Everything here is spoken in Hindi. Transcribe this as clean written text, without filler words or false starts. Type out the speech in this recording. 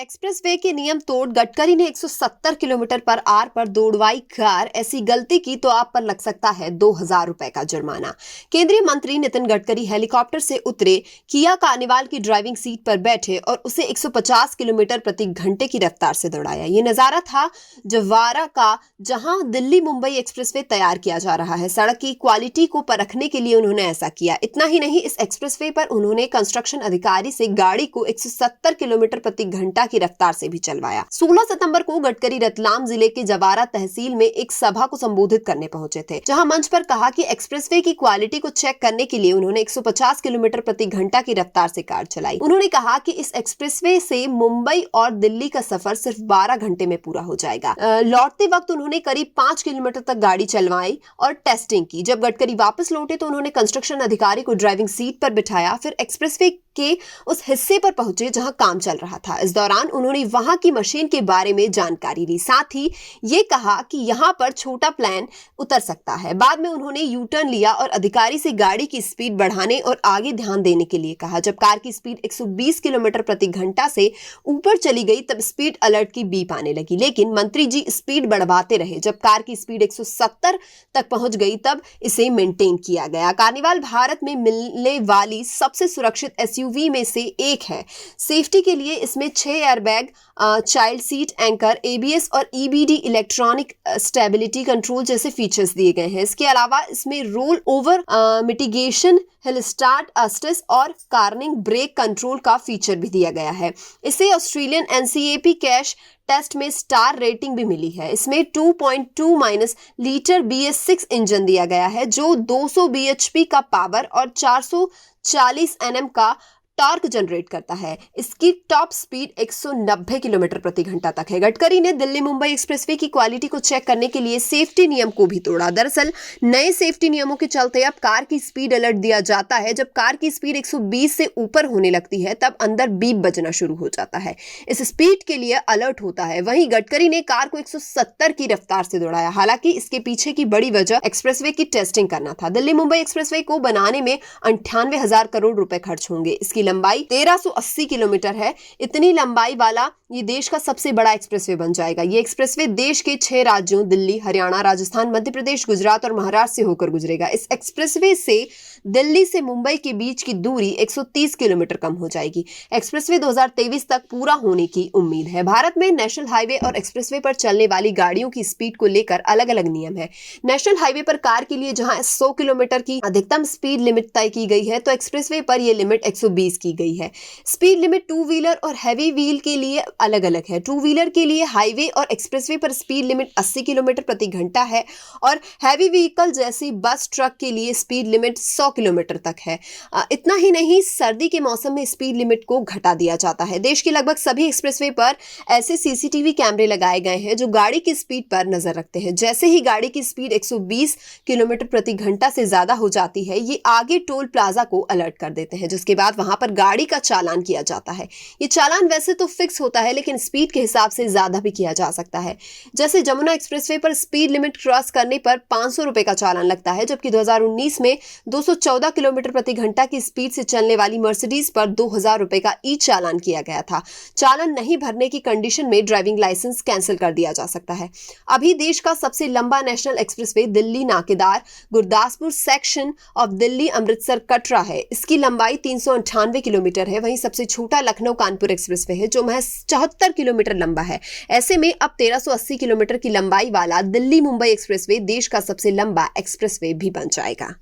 एक्सप्रेसवे के नियम तोड़ गडकरी ने 170 किलोमीटर पर आर पर दौड़वाई कार। ऐसी गलती की तो आप पर लग सकता है 2000 रुपए का जुर्माना। केंद्रीय मंत्री नितिन गडकरी हेलीकॉप्टर से उतरे, किया कार्निवाल की ड्राइविंग सीट पर बैठे और उसे 150 किलोमीटर प्रति घंटे की रफ्तार से दौड़ाया। ये नजारा था जवारा का, जहां दिल्ली मुंबई एक्सप्रेसवे तैयार किया जा रहा है। सड़क की क्वालिटी को परखने के लिए उन्होंने ऐसा किया। इतना ही नहीं, इस एक्सप्रेसवे पर उन्होंने कंस्ट्रक्शन अधिकारी से गाड़ी को 170 किलोमीटर प्रति घंटा की रफ्तार से भी चलवाया। 16 सितंबर को गडकरी रतलाम जिले के जवारा तहसील में एक सभा को संबोधित करने पहुंचे थे, जहां मंच पर कहा कि एक्सप्रेसवे की क्वालिटी को चेक करने के लिए उन्होंने 150 किलोमीटर प्रति घंटा की रफ्तार से कार चलाई। उन्होंने कहा कि इस एक्सप्रेसवे से मुंबई और दिल्ली का सफर सिर्फ 12 घंटे में पूरा हो जाएगा। लौटते वक्त उन्होंने करीब 5 किलोमीटर तक गाड़ी चलवाई और टेस्टिंग की। जब गडकरी वापस लौटे तो उन्होंने कंस्ट्रक्शन अधिकारी को ड्राइविंग सीट पर बिठाया, फिर एक्सप्रेसवे के उस हिस्से पर पहुंचे जहां काम चल रहा था। इस दौरान उन्होंने वहां की मशीन के बारे में जानकारी ली, साथ ही ये कहा कि यहां पर छोटा प्लेन उतर सकता है। बाद में उन्होंने यू टर्न लिया और अधिकारी से गाड़ी की स्पीड बढ़ाने और आगे ध्यान देने के लिए कहा। जब कार की स्पीड 120 किलोमीटर प्रति घंटा से ऊपर चली गई तब स्पीड अलर्ट की बीप आने लगी, लेकिन मंत्री जी स्पीड बढ़ाते रहे। जब कार की स्पीड 170 तक पहुंच गई तब इसे मेंटेन किया गया। कार्निवाल भारत में मिलने वाली सबसे सुरक्षित एसयूवी में से एक है। सेफ्टी के लिए इसमें 6 airbag, child seat anchor, ABS और ईबीडी इलेक्ट्रॉनिक स्टेबिलिटी कंट्रोल जैसे फीचर्स दिए गए हैं। इसके अलावा इसमें roll over mitigation, hill start assist और कार्निंग ब्रेक कंट्रोल का फीचर भी दिया गया है। इसे ऑस्ट्रेलियन एनसीएपी कैश टेस्ट में स्टार रेटिंग भी मिली है। इसमें 2.2- लीटर BS6 इंजन दिया गया है, जो 200 bhp का पावर और 440 Nm का टॉर्क जनरेट करता है। इसकी टॉप स्पीड 190 किलोमीटर प्रति घंटा तक है। गडकरी ने दिल्ली मुंबई एक्सप्रेसवे की क्वालिटी को चेक करने के लिए सेफ्टी नियम को भी तोड़ा। दरअसल नए सेफ्टी नियमों के चलते अब कार की स्पीड अलर्ट दिया जाता है। जब कार की स्पीड 120 से ऊपर होने लगती है तब अंदर बीप बजना शुरू हो जाता है। इस स्पीड के लिए अलर्ट होता है। वहीं गडकरी ने कार को 170 की रफ्तार से दौड़ाया। हालांकि इसके पीछे की बड़ी वजह एक्सप्रेसवे की टेस्टिंग करना था। दिल्ली मुंबई एक्सप्रेसवे को बनाने में 98,000 करोड़ रुपए खर्च होंगे। इसकी लंबाई 1380 किलोमीटर है। इतनी लंबाई वाला ये देश का सबसे बड़ा एक्सप्रेसवे बन जाएगा। ये एक्सप्रेसवे देश के 6 राज्यों दिल्ली, हरियाणा, राजस्थान, मध्य प्रदेश, गुजरात और महाराष्ट्र से होकर गुजरेगा। इस एक्सप्रेसवे से दिल्ली से मुंबई के बीच की दूरी 130 किलोमीटर कम हो जाएगी। एक्सप्रेसवे 2023 तक पूरा होने की उम्मीद है। भारत में नेशनल हाईवे और एक्सप्रेसवे पर चलने वाली गाड़ियों की स्पीड को लेकर अलग अलग नियम है। नेशनल हाईवे पर कार के लिए जहां 100 किलोमीटर की अधिकतम स्पीड लिमिट तय की गई है, तो एक्सप्रेसवे पर यह लिमिट 120 की गई है। स्पीड लिमिट टू व्हीलर और हैवी व्हील के लिए अलग अलग है। टू व्हीलर के लिए हाईवे और एक्सप्रेसवे पर स्पीड लिमिट 80 किलोमीटर प्रति घंटा है और हैवी व्हीकल जैसे बस, ट्रक के लिए स्पीड लिमिट 100 किलोमीटर तक है। इतना ही नहीं, सर्दी के मौसम में स्पीड लिमिट को घटा दिया जाता है। देश के लगभग सभी एक्सप्रेसवे पर ऐसे सीसीटीवी कैमरे लगाए गए हैं जो गाड़ी की स्पीड पर नजर रखते हैं। जैसे ही गाड़ी की स्पीड 120 किलोमीटर प्रति घंटा से ज्यादा हो जाती है, ये आगे टोल प्लाजा को अलर्ट कर देते हैं, जिसके बाद वहां पर गाड़ी का चालान किया जाता है। ये चालान वैसे तो फिक्स होता है, लेकिन स्पीड के हिसाब से ज्यादा भी किया जा सकता है। जैसे जमुना एक्सप्रेसवे पर स्पीड लिमिट क्रॉस करने पर 500 रुपए का चालान लगता है, जबकि 2019 में 214 किलोमीटर प्रति घंटा की स्पीड से चलने वाली मर्सिडीज पर 2000 रुपए का ई चालान किया गया था। चालान नहीं भरने की कंडीशन में ड्राइविंग लाइसेंस कैंसिल कर दिया जा सकता है। अभी देश का सबसे लंबा national expressway Delhi Nakodar Gurdaspur section of Delhi Amritsar Katra है। इसकी लंबाई 398 किलोमीटर है। वहीं सबसे छोटा लखनऊ कानपुर एक्सप्रेसवे है, जो महज 74 किलोमीटर लंबा है। ऐसे में अब 1380 किलोमीटर की लंबाई वाला दिल्ली मुंबई एक्सप्रेसवे देश का सबसे लंबा एक्सप्रेसवे भी बन जाएगा।